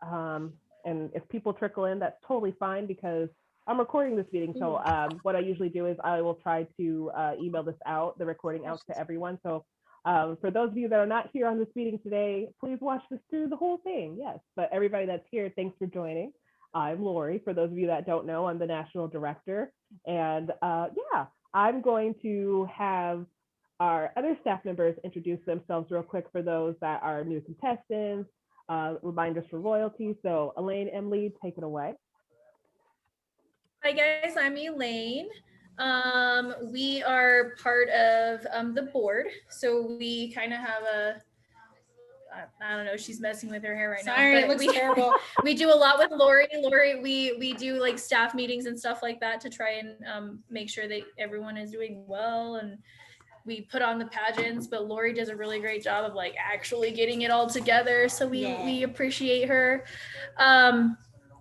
And if people trickle in, that's totally fine because I'm recording this meeting. So what I usually do is I will try to email the recording out to everyone. So for those of you that are not here on this meeting today, please watch this through the whole thing. Yes, but everybody that's here, thanks for joining. I'm Lori. For those of you that don't know, I'm the national director. And yeah, I'm going to have our other staff members introduce themselves real quick for those that are new contestants, reminders for royalty. So Elaine, Emily, take it away. Hi guys, I'm Elaine. We are part of the board, so we kind of have I don't know, she's messing with her hair right now. Sorry, it looks terrible. We do a lot with Lori. We do like staff meetings and stuff like that to try and make sure that everyone is doing well, and we put on the pageants, but Lori does a really great job of like actually getting it all together. So we appreciate her.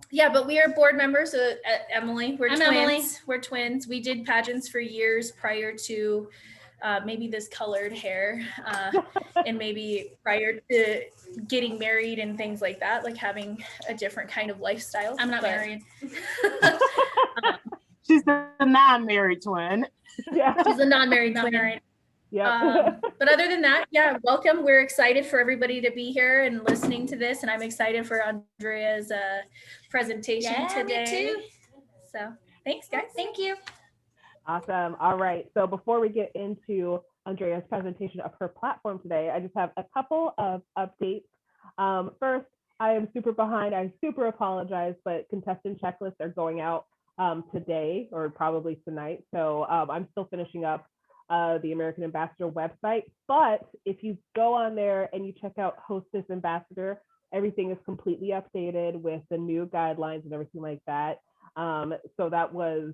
Yeah, but we are board members at Emily. I'm twins. Emily. We're twins. We did pageants for years prior to maybe this colored hair and maybe prior to getting married and things like that, like having a different kind of lifestyle. I'm not married. She's the non-married twin. Yeah, she's a non-married twin. Yeah. But other than that, yeah, welcome. We're excited for everybody to be here and listening to this, and I'm excited for Andrea's presentation today. Me too. So thanks, guys. Thank you. Awesome. All right. So before we get into Andrea's presentation of her platform today, I just have a couple of updates. First, I am super behind. I super apologize, but contestant checklists are going out today or probably tonight. So I'm still finishing up the American Ambassador website. But if you go on there and you check out Hostess Ambassador, everything is completely updated with the new guidelines and everything like that. So that was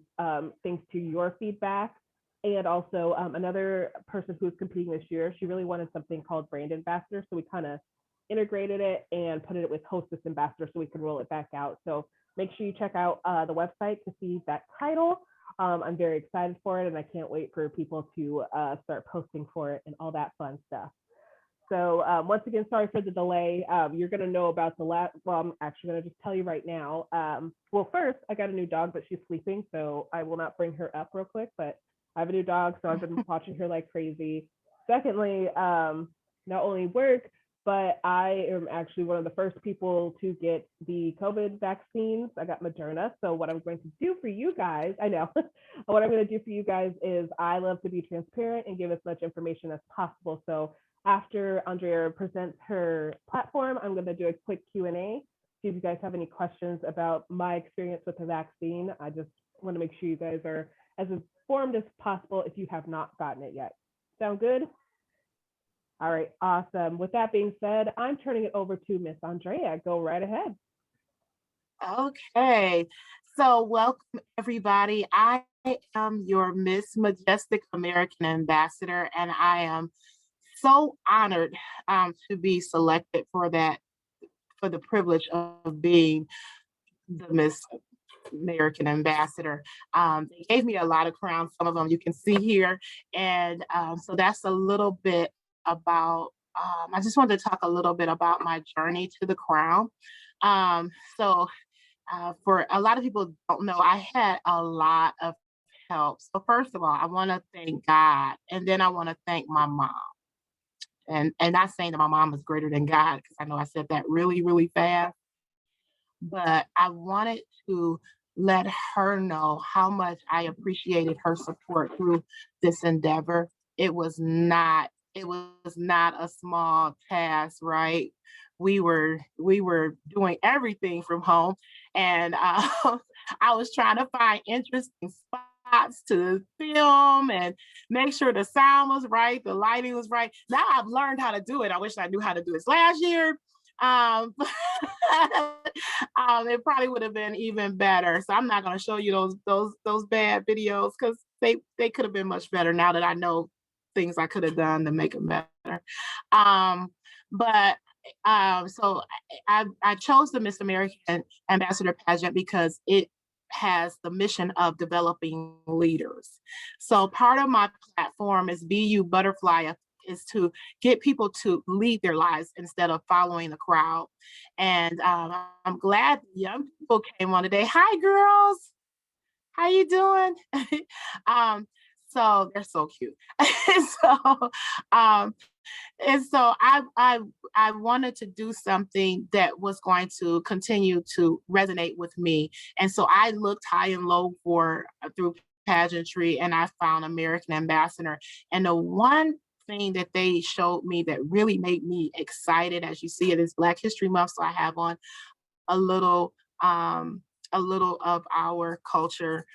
thanks to your feedback. And also another person who's competing this year, she really wanted something called Brand Ambassador. So we kind of integrated it and put it with Hostess Ambassador so we can roll it back out. So make sure you check out the website to see that title. I'm very excited for it, and I can't wait for people to start posting for it and all that fun stuff. So once again, sorry for the delay. You're going to know about the last, well, I'm actually going to just tell you right now. Well, first, I got a new dog, but she's sleeping, so I will not bring her up real quick, but I have a new dog, so I've been watching her like crazy. Secondly, not only work, but I am actually one of the first people to get the COVID vaccines. I got Moderna. So what I'm going to do for you guys, I know, what I'm going to do for you guys is I love to be transparent and give as much information as possible. So after Andrea presents her platform, I'm going to do a quick Q&A. See if you guys have any questions about my experience with the vaccine. I just want to make sure you guys are as informed as possible if you have not gotten it yet. Sound good? All right, awesome. With that being said, I'm turning it over to Miss Andrea. Go right ahead. Okay, so welcome everybody. I am your Miss Majestic American Ambassador, and I am so honored to be selected for the privilege of being the Miss American Ambassador. They gave me a lot of crowns, some of them you can see here, and so that's a little bit about, I just wanted to talk a little bit about my journey to the crown. So for a lot of people who don't know, I had a lot of help. So first of all, I want to thank God, and then I want to thank my mom. And not saying that my mom is greater than God, because I know I said that really, really fast, but I wanted to let her know how much I appreciated her support through this endeavor. It was not a small task, right? We were doing everything from home, and I was trying to find interesting spots to film and make sure the sound was right, the lighting was right. Now I've learned how to do it. I wish I knew how to do this last year. It probably would have been even better. So I'm not going to show you those bad videos, because they could have been much better now that I know things I could have done to make them better. So I chose the Miss American Ambassador pageant because it has the mission of developing leaders. So part of my platform is Be You Butterfly is to get people to lead their lives instead of following the crowd. And I'm glad young people came on today. Hi, girls. How you doing? um, so they're so cute. so um, and so I wanted to do something that was going to continue to resonate with me. And so I looked high and low for through pageantry, and I found American Ambassador. And the one thing that they showed me that really made me excited, as you see, it is Black History Month, so I have on a little um, of our culture.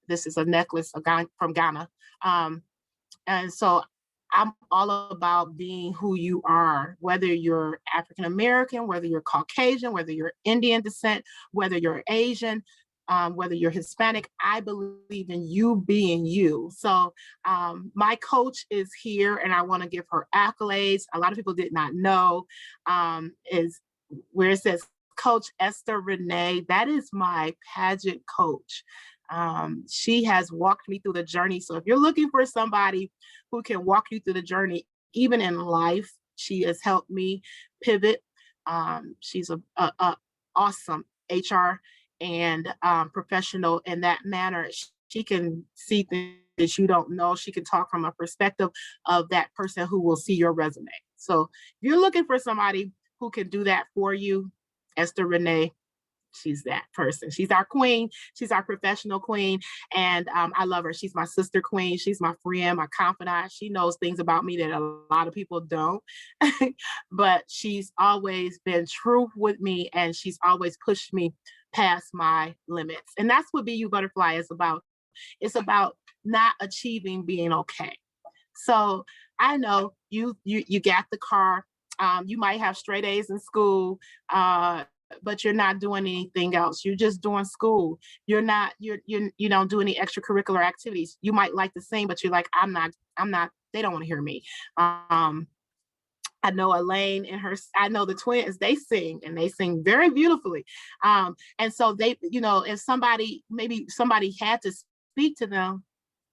This is a necklace from Ghana. And so I'm all about being who you are, whether you're African American, whether you're Caucasian, whether you're Indian descent, whether you're Asian, whether you're Hispanic. I believe in you being you. So my coach is here, and I want to give her accolades. A lot of people did not know, is where it says Coach Esther Renee. That is my pageant coach. She has walked me through the journey. So if you're looking for somebody who can walk you through the journey, even in life, she has helped me pivot. She's a awesome HR and professional in that manner. She can see things that you don't know. She can talk from a perspective of that person who will see your resume. So if you're looking for somebody who can do that for you, Esther Renee, she's that person. She's our queen. She's our professional queen. And I love her. She's my sister queen. She's my friend, my confidant. She knows things about me that a lot of people don't. But she's always been true with me, and she's always pushed me past my limits. And that's what BU Butterfly is about. It's about not achieving being okay. So I know you got the car. You might have straight A's in school, but you're not doing anything else. You're just doing school. You don't do any extracurricular activities. You might like to sing, but you're like, I'm not, they don't want to hear me. I know Elaine and I know the twins, they sing, and they sing very beautifully. And so they, if maybe somebody had to speak to them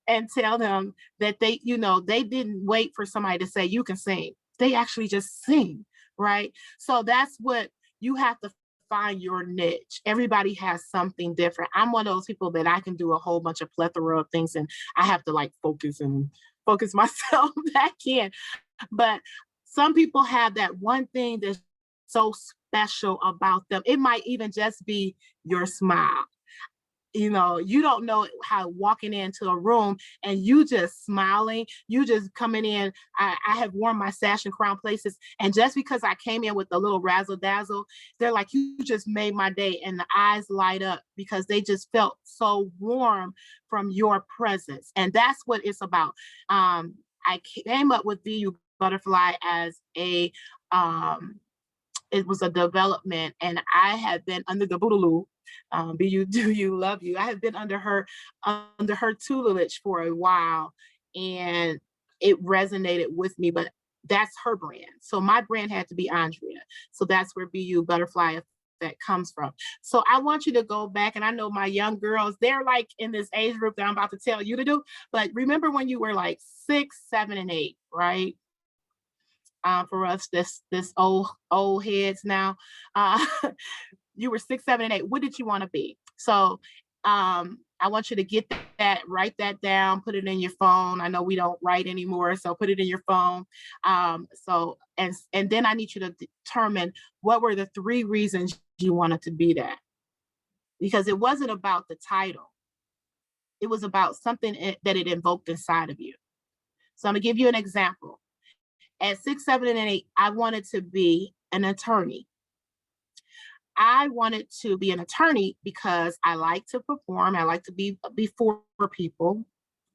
and tell them that they didn't wait for somebody to say, you can sing. They actually just sing, right? So that's what you have to find your niche. Everybody has something different. I'm one of those people that I can do a whole bunch of plethora of things, and I have to like focus myself back in. But some people have that one thing that's so special about them. It might even just be your smile. You don't know how walking into a room and you just smiling, you just coming in. I have worn my sash and crown places, and just because I came in with a little razzle dazzle, they're like, you just made my day, and the eyes light up because they just felt so warm from your presence. And that's what it's about. I came up with BU Butterfly as it was a development, and I have been under the Bootaloo. BU Do You Love You. I have been under her tutelage for a while, and it resonated with me, but that's her brand. So my brand had to be Andrea. So that's where BU Butterfly that comes from. So I want you to go back, and I know my young girls, they're like in this age group that I'm about to tell you to do, but remember when you were like 6, 7, and 8, right? For us, this old heads now, you were 6, 7, and 8. What did you want to be? So I want you to get that, write that down, put it in your phone. I know we don't write anymore, so put it in your phone. And then I need you to determine what were the 3 reasons you wanted to be that. Because it wasn't about the title. It was about something that it invoked inside of you. So I'm gonna give you an example. At 6, 7, and 8, I wanted to be an attorney. I wanted to be an attorney because I like to perform. I like to be before people,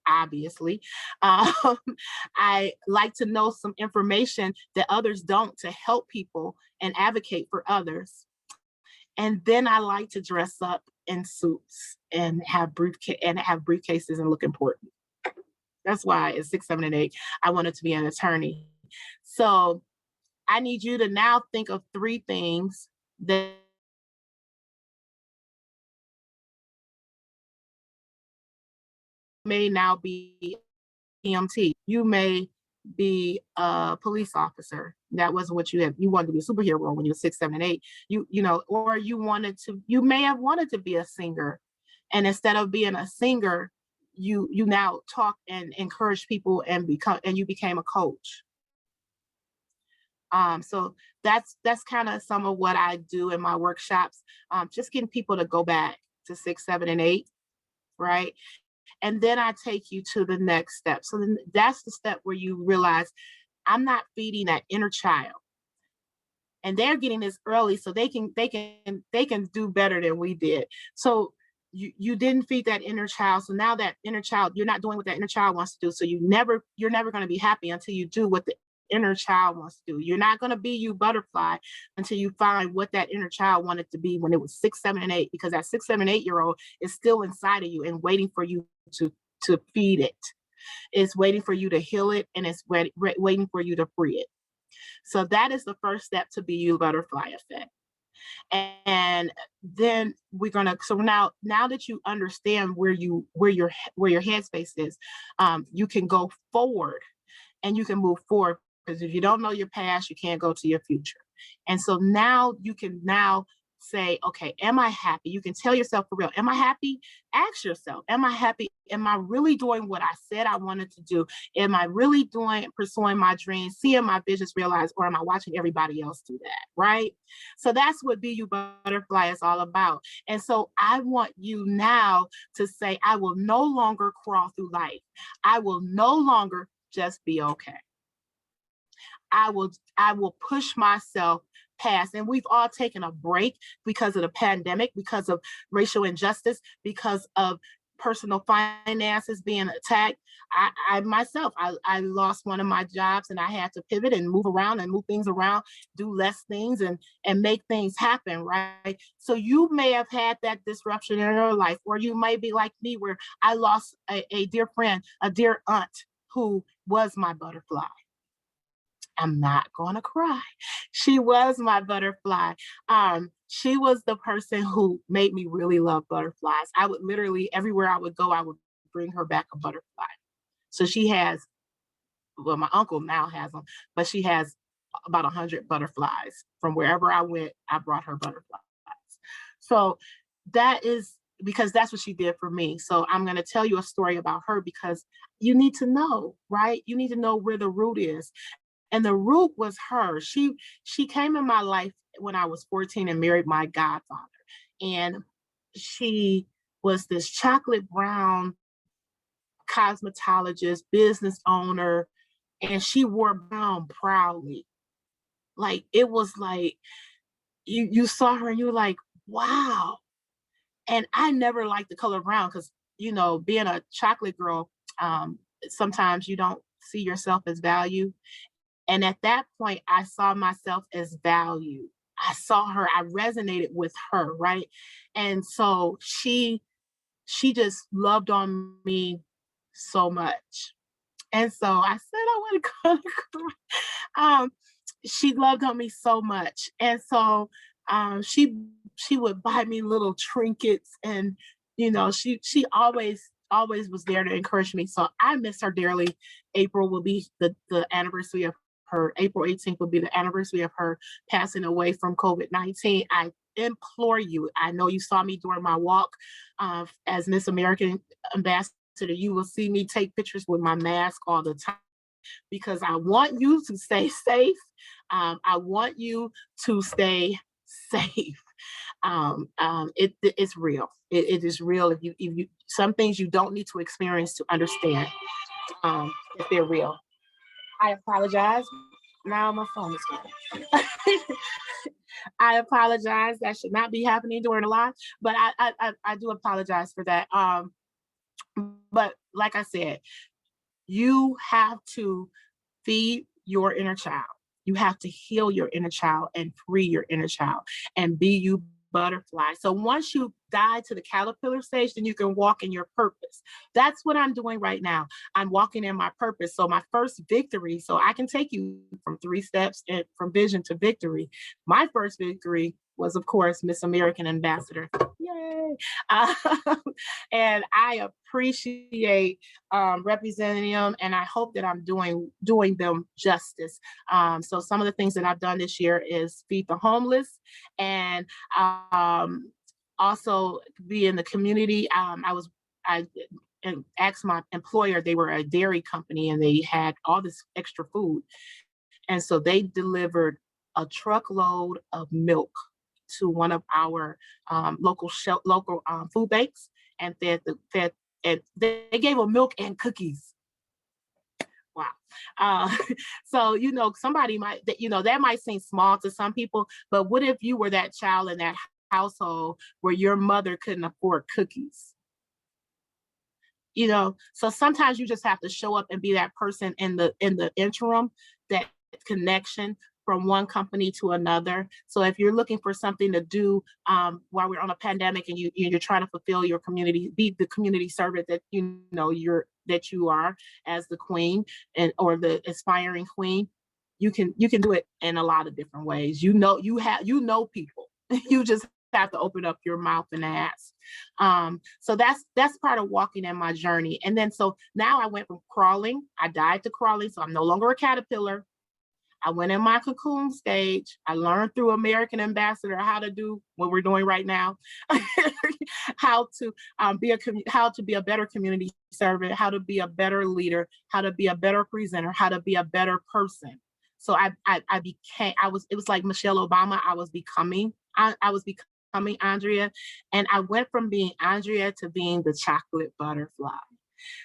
obviously. I like to know some information that others don't to help people and advocate for others. And then I like to dress up in suits and have briefcases and look important. That's why at 6, 7, and 8, I wanted to be an attorney. So I need you to now think of 3 things that may now be EMT. You may be a police officer. That wasn't what you had. You wanted to be a superhero when you were 6, 7, and 8. Or you may have wanted to be a singer. And instead of being a singer, you now talk and encourage people and you became a coach. So that's kind of some of what I do in my workshops. Just getting people to go back to 6, 7, and 8, right? And then I take you to the next step. So then that's the step where you realize I'm not feeding that inner child. And they're getting this early so they can do better than we did. So you didn't feed that inner child. So now that inner child, you're not doing what that inner child wants to do. So you're never going to be happy until you do what the inner child wants to do. You're not going to be you butterfly until you find what that inner child wanted to be when it was 6, 7, and 8, because that 6, 7, 8-year-old is still inside of you and waiting for you to feed it. It's waiting for you to heal it, and it's waiting for you to free it. So that is the first step to be you butterfly effect. And then so now that you understand where your headspace is, you can go forward and you can move forward, because if you don't know your past, you can't go to your future. And so now you can say, okay, am I happy? You can tell yourself for real, am I happy? Ask yourself, am I happy? Am I really doing what I said I wanted to do? Am I really pursuing my dreams, seeing my visions realized, or am I watching everybody else do that, right? So that's what Be You Butterfly is all about. And so I want you now to say, I will no longer crawl through life. I will no longer just be okay. I will push myself past. And we've all taken a break because of the pandemic, because of racial injustice, because of personal finances being attacked. I myself lost one of my jobs, and I had to pivot and move around and move things around, do less things and make things happen, right? So you may have had that disruption in your life, or you might be like me, where I lost a dear friend, a dear aunt who was my butterfly. I'm not going to cry. She was my butterfly. She was the person who made me really love butterflies. I would literally, everywhere I would go, I would bring her back a butterfly. So she has, well, my uncle now has them, but she has about 100 butterflies. From wherever I went, I brought her butterflies. So that is because that's what she did for me. So I'm going to tell you a story about her, because you need to know, right? You need to know where the root is. And the root was her. She came in my life when I was 14 and married my godfather. And she was this chocolate brown cosmetologist, business owner, and she wore brown proudly. Like, it was like you saw her and you were like, wow. And I never liked the color brown because, being a chocolate girl, sometimes you don't see yourself as value. And at that point, I saw myself as value. I saw her, I resonated with her, right? And so she just loved on me so much. And so I said, I want to go to cry. She loved on me so much. And so she would buy me little trinkets, and, she always was there to encourage me. So I miss her dearly. April will be the anniversary of her. April 18th will be the anniversary of her passing away from COVID-19. I implore you, I know you saw me during my walk as Miss American Ambassador. You will see me take pictures with my mask all the time, because I want you to stay safe. I want you to stay safe. It's real. It is real. If you some things you don't need to experience to understand if they're real. I apologize. Now my phone is going. I apologize. That should not be happening during a live, but I do apologize for that. But like I said, you have to feed your inner child. You have to heal your inner child and free your inner child and be you butterfly. So once you die to the caterpillar stage, then you can walk in your purpose. That's what I'm doing right now. I'm walking in my purpose. So my first victory, so I can take you from 3 steps and from vision to victory. My first victory was, of course, Miss American Ambassador. Yay. Yay. Um, and I appreciate representing them, and I hope that I'm doing them justice. So some of the things that I've done this year is feed the homeless, and also be in the community. I and asked my employer, they were a dairy company and they had all this extra food. And so they delivered a truckload of milk to one of our local food banks, and and they gave them milk and cookies. Wow. So, somebody might, that might seem small to some people, but what if you were that child in that household where your mother couldn't afford cookies? So sometimes you just have to show up and be that person in the interim, that connection from one company to another. So if you're looking for something to do while we're on a pandemic, and you're trying to fulfill your community, be the community servant that you are as the queen or the aspiring queen, you can do it in a lot of different ways. You know people. You just have to open up your mouth and ask. So that's part of walking in my journey. And then so now I went from crawling, I died to crawling, so I'm no longer a caterpillar. I went in my cocoon stage. I learned through American Ambassador how to do what we're doing right now, how to be a better community servant, how to be a better leader, how to be a better presenter, how to be a better person. So it was like Michelle Obama. I was becoming Andrea, and I went from being Andrea to being the chocolate butterfly.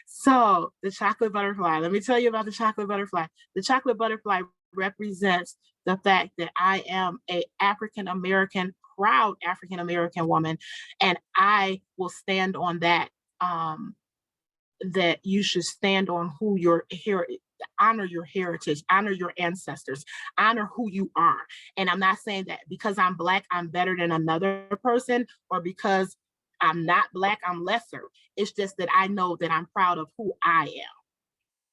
So the chocolate butterfly, let me tell you about the chocolate butterfly. The chocolate butterfly represents the fact that I am a proud African American woman, and I will stand on that. That you should stand on who you're here. Honor your heritage, honor your ancestors, honor who you are. And I'm not saying that because I'm Black, I'm better than another person, or because I'm not Black, I'm lesser. It's just that I know that I'm proud of who I am,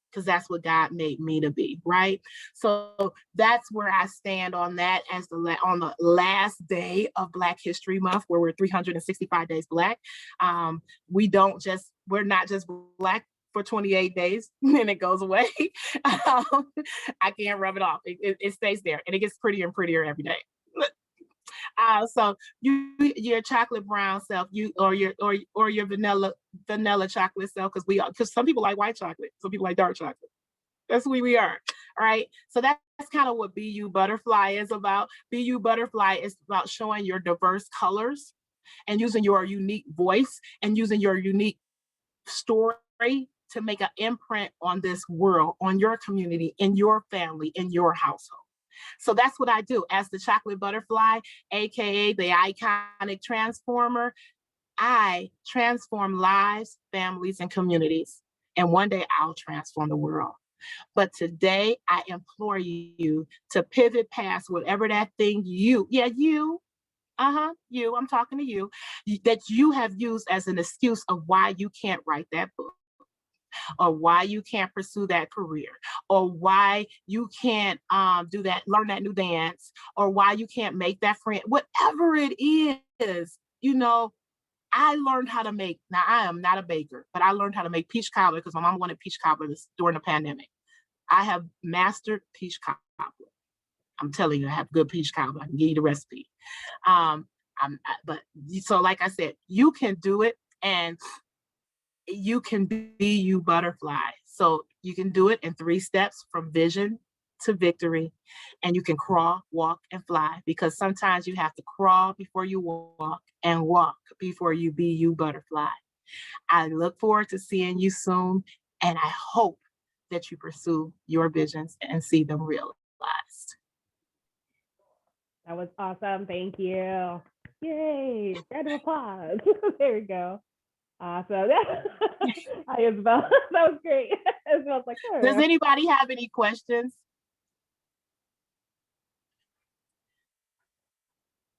because that's what God made me to be, right? So that's where I stand on that on the last day of Black History Month, where we're 365 days Black. We're not just Black for 28 days and it goes away. I can't rub it off. It stays there, and it gets prettier and prettier every day. So your chocolate brown self, or your vanilla chocolate self, because some people like white chocolate, some people like dark chocolate. That's who we are. All right. So that's kind of what Be You Butterfly is about. Be You Butterfly is about showing your diverse colors and using your unique voice and using your unique story to make an imprint on this world, on your community, in your family, in your household. So that's what I do as the chocolate butterfly, AKA the iconic transformer. I transform lives, families, and communities. And one day I'll transform the world. But today I implore you to pivot past whatever that thing I'm talking to you, that you have used as an excuse of why you can't write that book, or why you can't pursue that career, or why you can't learn that new dance, or why you can't make that friend, whatever it is. I learned how to make, now I am not a baker, but I learned how to make peach cobbler because my mom wanted peach cobbler during the pandemic. I have mastered peach cobbler. I'm telling you, I have good peach cobbler. I can give you the recipe. So like I said, you can do it, and you can be you butterfly. So you can do it in 3 steps, from vision to victory, and you can crawl, walk, and fly, because sometimes you have to crawl before you walk, and walk before you be you butterfly. I look forward to seeing you soon, and I hope that you pursue your visions and see them realized. That was awesome. Thank you. Yay. Round of applause. There we go. Awesome. Hi, Isabel. That was great. Isabel's like, oh, does anybody have any questions?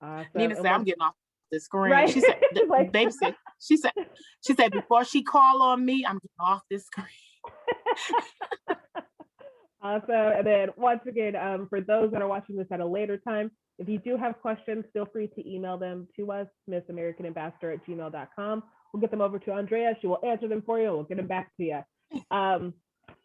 Awesome. Nina said, I'm getting off the screen. Right. She said, baby said, she said, before she call on me, I'm getting off this screen. Awesome. And then once again, for those that are watching this at a later time, if you do have questions, feel free to email them to us, missamericanambassador@gmail.com. We'll get them over to Andrea. She will answer them for you. We'll get them back to you.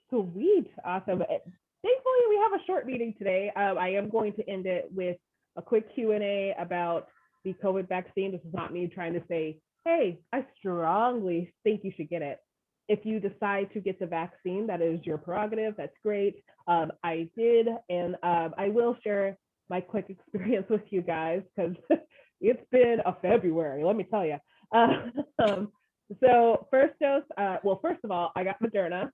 Sweet. Awesome. Thankfully, we have a short meeting today. I am going to end it with a quick Q&A about the COVID vaccine. This is not me trying to say, hey, I strongly think you should get it. If you decide to get the vaccine, that is your prerogative. That's great. I did, and I will share my quick experience with you guys because it's been a February, let me tell you. So first dose, well, first of all, I got Moderna.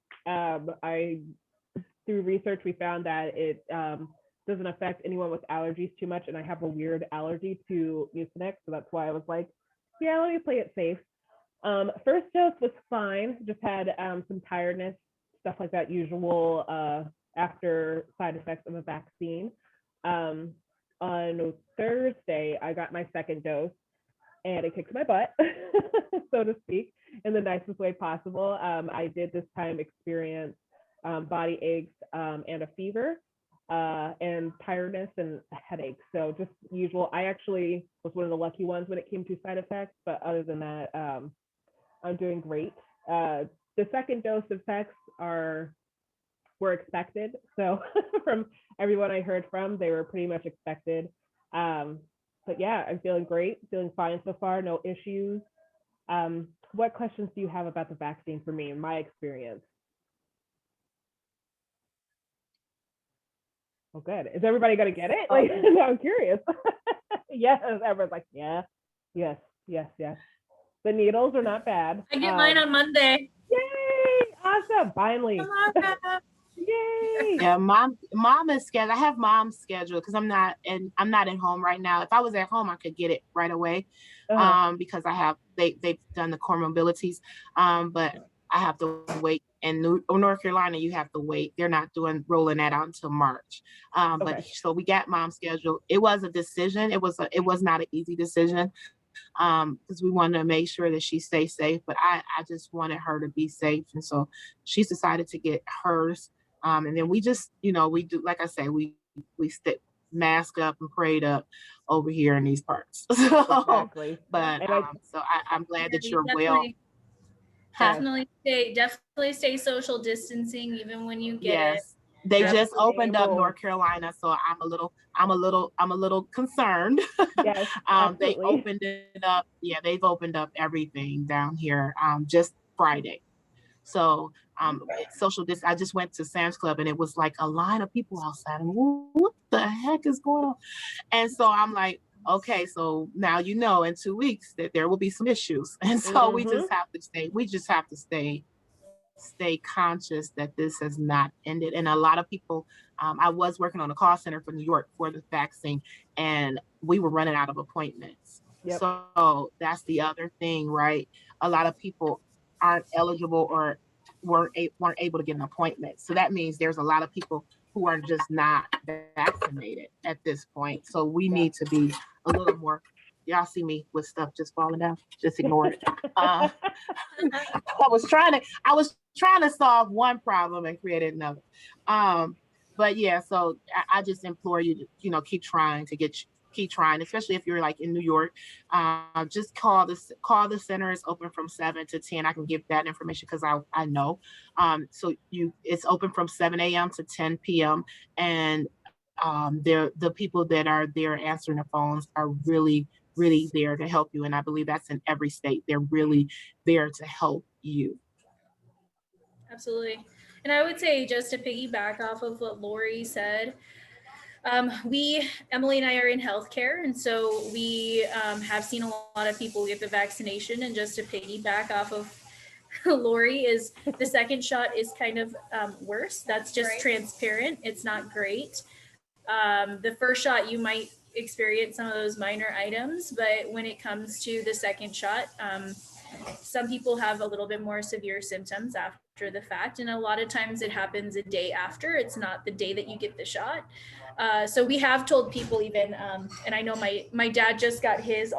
Through research, we found that it doesn't affect anyone with allergies too much, and I have a weird allergy to Mucinex, so that's why I was like, yeah, let me play it safe. First dose was fine, just had some tiredness, stuff like that, usual after side effects of a vaccine. On Thursday, I got my second dose, and it kicked my butt, so to speak, in the nicest way possible. I did this time experience body aches and a fever and tiredness and a headache. So just usual. I actually was one of the lucky ones when it came to side effects, but other than that, I'm doing great. The second dose effects were expected. So from everyone I heard from, they were pretty much expected. But yeah, I'm feeling great, feeling fine so far, no issues. What questions do you have about the vaccine for me and my experience? Oh, good. Is everybody gonna get it? Like, I'm curious. Yes, everyone's like, yeah, yes. The needles are not bad. I get mine on Monday. Yay! Awesome. Finally. Yay! Yeah, mom is scheduled. I have mom's schedule because I'm not at home right now. If I was at home, I could get it right away. Because they've done the core mobilities. But I have to wait. In North Carolina, you have to wait. They're not rolling that out until March. But so we got mom's schedule. It was a decision. It was not an easy decision. Because we wanted to make sure that she stays safe, but I just wanted her to be safe. And so she's decided to get hers. And then we just, we do, like I say, we stay masked up and prayed up over here in these parts. So, exactly. But I'm glad that you're well. Definitely stay social distancing even when you get it. They just opened up North Carolina, so I'm a little concerned. Yes, they opened it up. Yeah, they've opened up everything down here just Friday. So social distance. I just went to Sam's Club and it was like a line of people outside. And what the heck is going on? And so I'm like, okay, so now in 2 weeks that there will be some issues, and so we just have to stay. We just have to stay conscious that this has not ended. And a lot of people, I was working on a call center for New York for the vaccine, and we were running out of appointments. Yep. So that's the other thing, right? A lot of people aren't eligible or weren't able to get an appointment. So that means there's a lot of people who are just not vaccinated at this point. So we need to be a little more. Y'all see me with stuff just falling down, just ignore it. I was trying to solve one problem and create another. But yeah, so I just implore you to, keep trying, especially if you're like in New York. Just call the center. It's open from 7 to 10. I can give that information because I know. So it's open from 7 a.m. to 10 p.m. And the people that are there answering the phones are really there to help you. And I believe that's in every state. They're really there to help you. Absolutely. And I would say, just to piggyback off of what Lori said, Emily and I are in healthcare. And so we have seen a lot of people get the vaccination. And just to piggyback off of Lori, is the second shot is kind of worse. That's just transparent. It's not great. The first shot, you might experience some of those minor items, but when it comes to the second shot, some people have a little bit more severe symptoms after the fact, and a lot of times it happens a day after. It's not the day that you get the shot. So we have told people even, and I know my dad just got his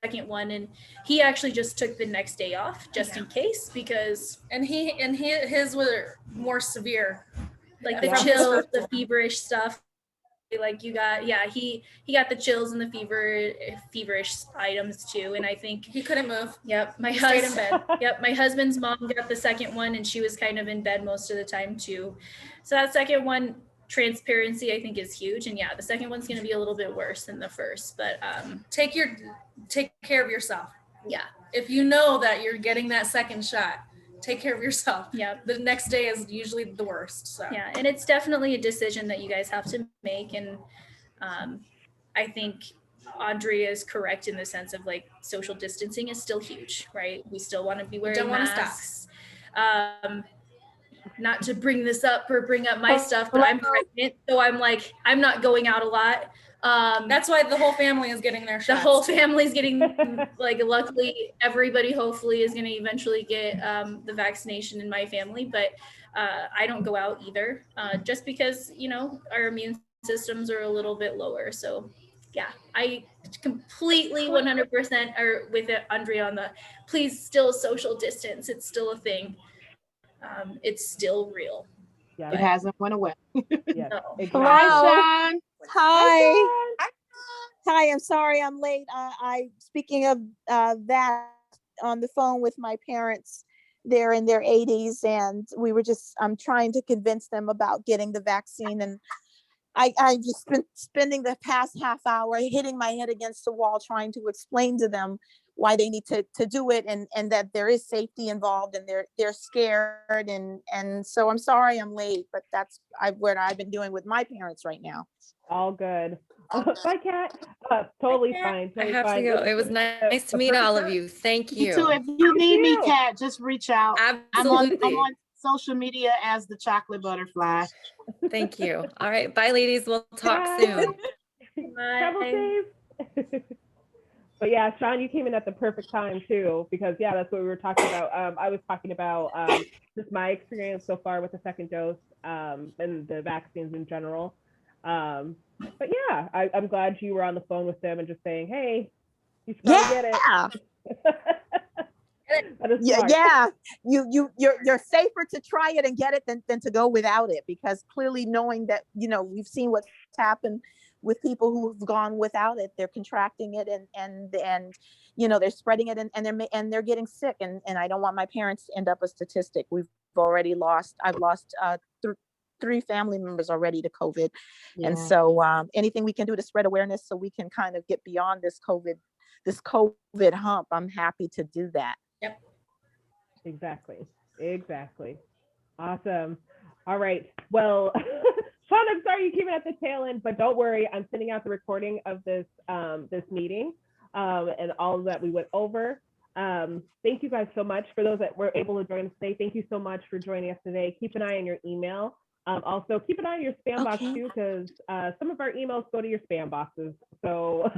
second one, and he actually just took the next day off just in case, because his were more severe. like the Yeah. chills, the feverish stuff. Like you got, he got the chills and the feverish items too. And I think He couldn't move. Yep, He stayed in bed. Yep, my husband's mom got the second one, and she was kind of in bed most of the time too. So that second one, transparency, I think is huge. And yeah, the second one's going to be a little bit worse than the first. But Take care of yourself. yeah, If you know that you're getting that second shot, take care of yourself. yeah, The next day is usually the worst. So yeah, and it's definitely a decision that you guys have to make. And I think Andrea is correct in the sense of like social distancing is still huge, right? We still want to be wearing don't wanna stop. masks. Not to bring this up or bring up my stuff, but I'm pregnant, so I'm like, I'm not going out a lot. that's why the whole family is getting their The shots. whole family's getting, like, luckily everybody hopefully is going to eventually get the vaccination in my family, but I don't go out either, just because, you know, our immune systems are a little bit lower. So yeah, I completely 100% are with it, Andrea, on the please still social distance. It's still a thing. It's still real. Yeah. It hasn't went away. Yeah. No. Exactly. Hi, Hello. Sean. Hi. Hi, I'm sorry I'm late. Speaking of that, on the phone with my parents, they're in their 80s, and I'm trying to convince them about getting the vaccine. And I've just been spending the past half hour hitting my head against the wall, trying to explain to them why they need to do it, and that there is safety involved, and they're scared. And so I'm sorry I'm late, but that's what I've been doing with my parents right now. All good. Bye, Kat. Totally fine. I Totally have to fine. go. It was nice to meet all of you. Thank You too. you. If you need me, you. Kat, just reach out. Absolutely. I'm on social media as the chocolate butterfly. Thank you. All right. Bye, ladies. We'll talk Bye. soon. Travel safe. But yeah, Sean, you came in at the perfect time too, because yeah, that's what we were talking about. I was talking about just my experience so far with the second dose and the vaccines in general. But yeah, I'm glad you were on the phone with them and just saying, hey, you should probably get it. That is smart. Yeah. You're safer to try it and get it than to go without it, because clearly knowing that, you know, we've seen what's happened with people who've gone without it, they're contracting it and you know, they're spreading it and they're getting sick. And I don't want my parents to end up a statistic. I've lost 3 family members already to COVID. Yeah. And so anything we can do to spread awareness so we can kind of get beyond this COVID hump, I'm happy to do that. Yep. Exactly. Awesome. All right. Well, Sean, I'm sorry you came in at the tail end, but don't worry. I'm sending out the recording of this this meeting and all that we went over. Thank you guys so much. For those that were able to join us today, thank you so much for joining us today. Keep an eye on your email. Also, keep an eye on your spam box too, because some of our emails go to your spam boxes. So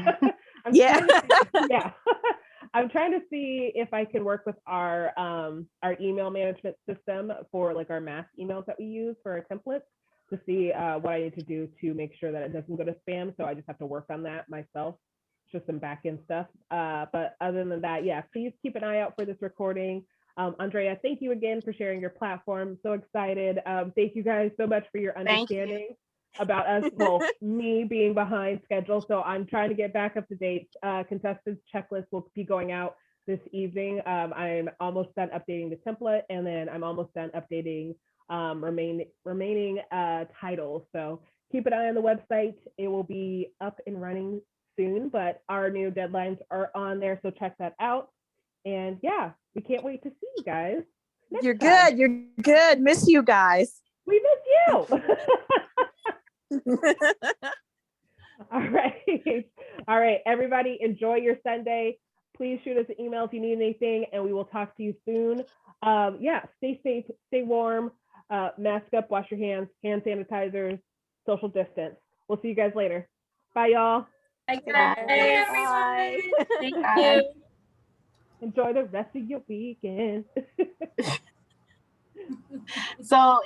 I'm trying to see if I can work with our email management system for like our mass emails that we use for our templates to see what I need to do to make sure that it doesn't go to spam. So I just have to work on that myself, just some back end stuff. But other than that, yeah, please keep an eye out for this recording. Andrea, thank you again for sharing your platform. So excited. Thank you guys so much for your understanding about us, well, me being behind schedule. So I'm trying to get back up to date. Contestants checklist will be going out this evening. I'm almost done updating the template, and then I'm almost done updating remaining titles. So keep an eye on the website. It will be up and running soon, but our new deadlines are on there. So check that out. And yeah, we can't wait to see you guys. You're good. Miss you guys. We miss you. All right, everybody, enjoy your Sunday. Please shoot us an email if you need anything, and we will talk to you soon. Stay safe, stay warm, mask up, wash your hands, hand sanitizers, social distance. We'll see you guys later. Bye, y'all. Bye, guys. Bye. Thank you. Enjoy the rest of your weekend. So